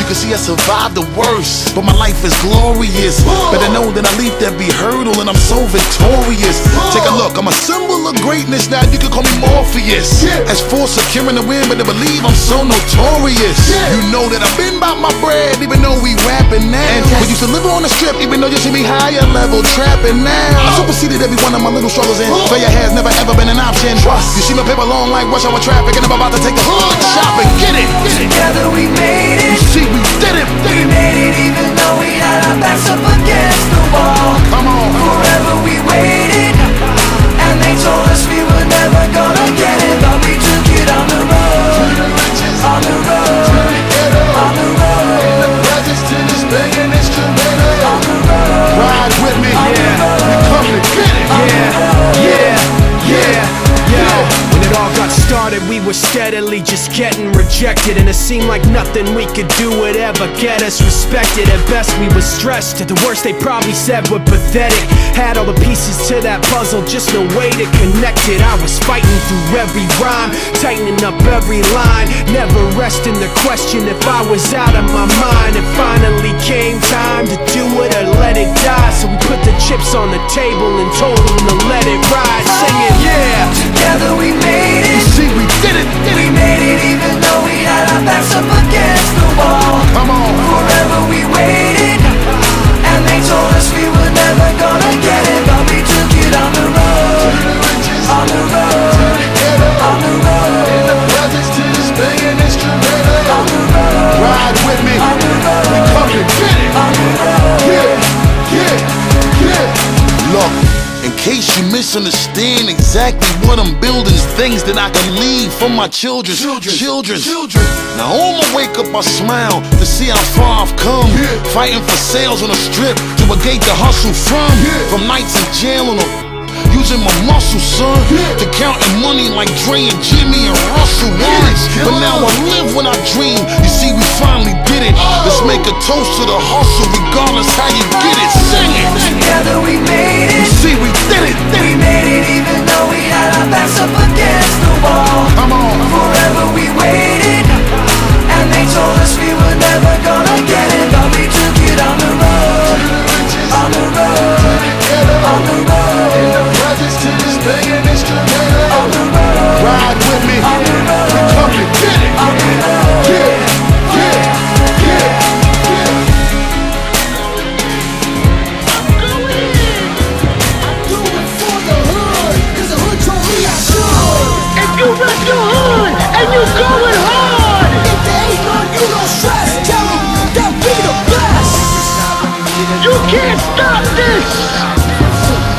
can see I survived the worst, but my life is glorious. Better know that I leaped every hurdle and I'm so victorious. Take a look, I'm a symbol of greatness. Now you can call me Morpheus. As for securing the win, but to believe I'm so notorious. You know that I've been about my bread, even though we rapping now. We used to live on the strip, even though you see me higher level trapping now. I superseded every one of my little struggles, and failure has never ever been an option. You see my paper long like rush hour traffic, and I'm about to take the hood shopping. Get it! Together we made it. You see, we did it. We made it even though we had our backs up against the wall. Come on. Forever we waited, and they told us we were never gonna get it, but we took it on the road, on the road, on the road. In the presence to this banging instrumental. On the road. Ride with me, yeah. We come to get it. When it all got started, we were steadily just getting rejected, and it seemed like nothing we could do would ever get us respected. At best we were stressed, at the worst they probably said we're pathetic. Had all the pieces to that puzzle, just no way to connect it. I was fighting through every rhyme, tightening up every line, never resting the question if I was out of my mind. It finally came time to do it or let it die, so we put the chips on the table and told them to let it ride. Singing, yeah. Together we made it. You see, we did it. We made it even though we had our backs up against the wall. Come on. Forever we waited, and they told us we were never gonna get it, but we took it on the road, on the road, on the road. In the presence to this banging instrumental. On the road. Ride with me. On the road. We come to get it. On the road. Look, in case you misunderstand exactly what I'm building, is things that I can leave for my children. Now on my wake up I smile to see how far I've come. Fighting for sales on the strip to a gate to hustle from. From nights in jail on a using my muscles, son, to counting money like Dre and Jimmy and Russell once. But now I live when I dream. You see, we finally did it. Let's make a toast to the hustle, regardless how you get it. Sing it. Together we made You it. see, we did it. We made it even though we had our backs up against the wall. Come on. Forever we waited, and they told us we were never gonna get it, but we took it on the road, on the road, on the road. In the presence to this banging instrumental. On the road. Ride with me. On the road. We come to get it. On the road. If you rep your hood and you going hard, if there ain't none, you don't stress. Tell them that we the best. You can't stop this.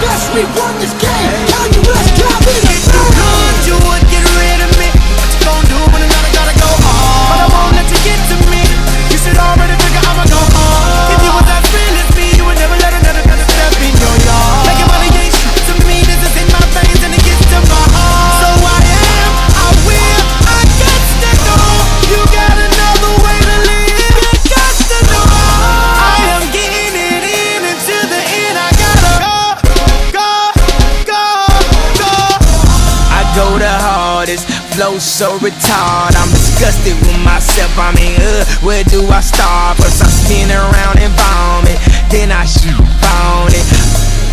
Best we run this game. Tell you let's go. We the best. You would get rid of me. What you gon' do when another gotta go hard? But I won't let you get to me. You should already figure I'ma go hard. If you was as real as me, you would never let another step in your yard. Making money ain't shit to me. This is in my veins and it gets to my heart. So I am, I will, I got to know. You got another way to live. You got to know. I am getting it in until the end. I gotta go. I go the hardest, flow so retarded. I'm disgusted with myself. I mean, where do I start? First I spin around and vomit, then I shoot on it.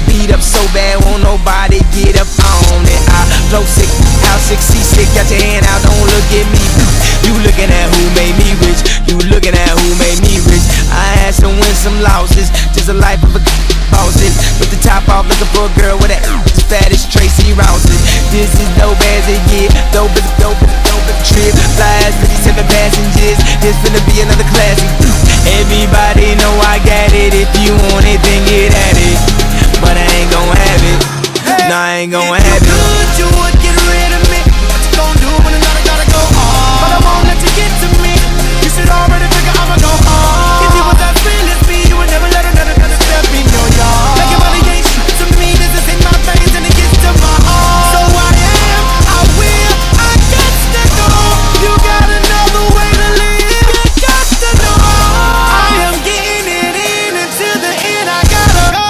Beat up so bad, won't nobody get up on it. I flow sick, house sick, seasick. Got your hand out, don't look at me. You looking at who made me rich. You looking at who made me rich. I had some wins, some losses. Just a life of a bosses. With the top off, looking for a girl with that as fat as Tracy Rouses. This is dope as it get. Dope as a trip. Fly as 57 passengers. This finna be another classic. Everybody know I got it. If you want it, then get at it. But I ain't gon' have it. No, I ain't gon' have it. You would get rid of me. What you gon' do when another gotta go hard? But I won't let you get to me. You should already figure I'ma go hard. If you was as real as me, you would never let another step in your yard. Making money ain't shit to me. This is in my veins and it gets to my heart. So I am, I will, I got to go. You got another way to live. You got to know. I am getting it in until the end. I gotta go.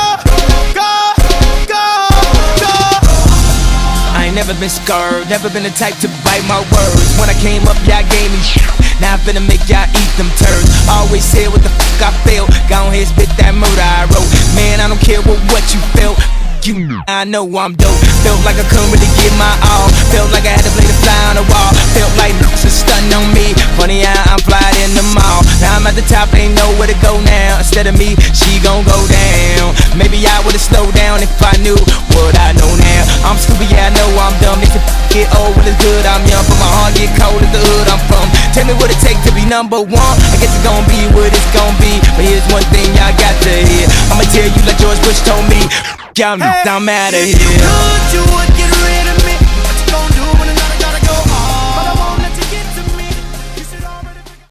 I ain't never been scared, never been the type to bite my words. When I came up, y'all gave me shit. Now I'm finna make y'all eat them turds. Always said what the fuck I felt. Go ahead, spit that murder I wrote. Man, I don't care what you felt. You, I know I'm dope. Felt like I couldn't really give my all. Felt like I had to play the fly on the wall. Felt like was stunting on me. Funny how I'm flying in the mall. Now I'm at the top, ain't know where to go now. Instead of me, she gon' go down. Maybe I would've slowed down if I knew what I know now. I'm stupid, yeah, I know I'm dumb. If it get old when it's good, I'm young. But my heart get cold at the hood I'm from. Tell me what it take to be number one. I guess it's gon' be what it's gon' be. But here's one thing y'all got to hear. I'ma tell you like George Bush told me. I'm out of here. If you could, you would get rid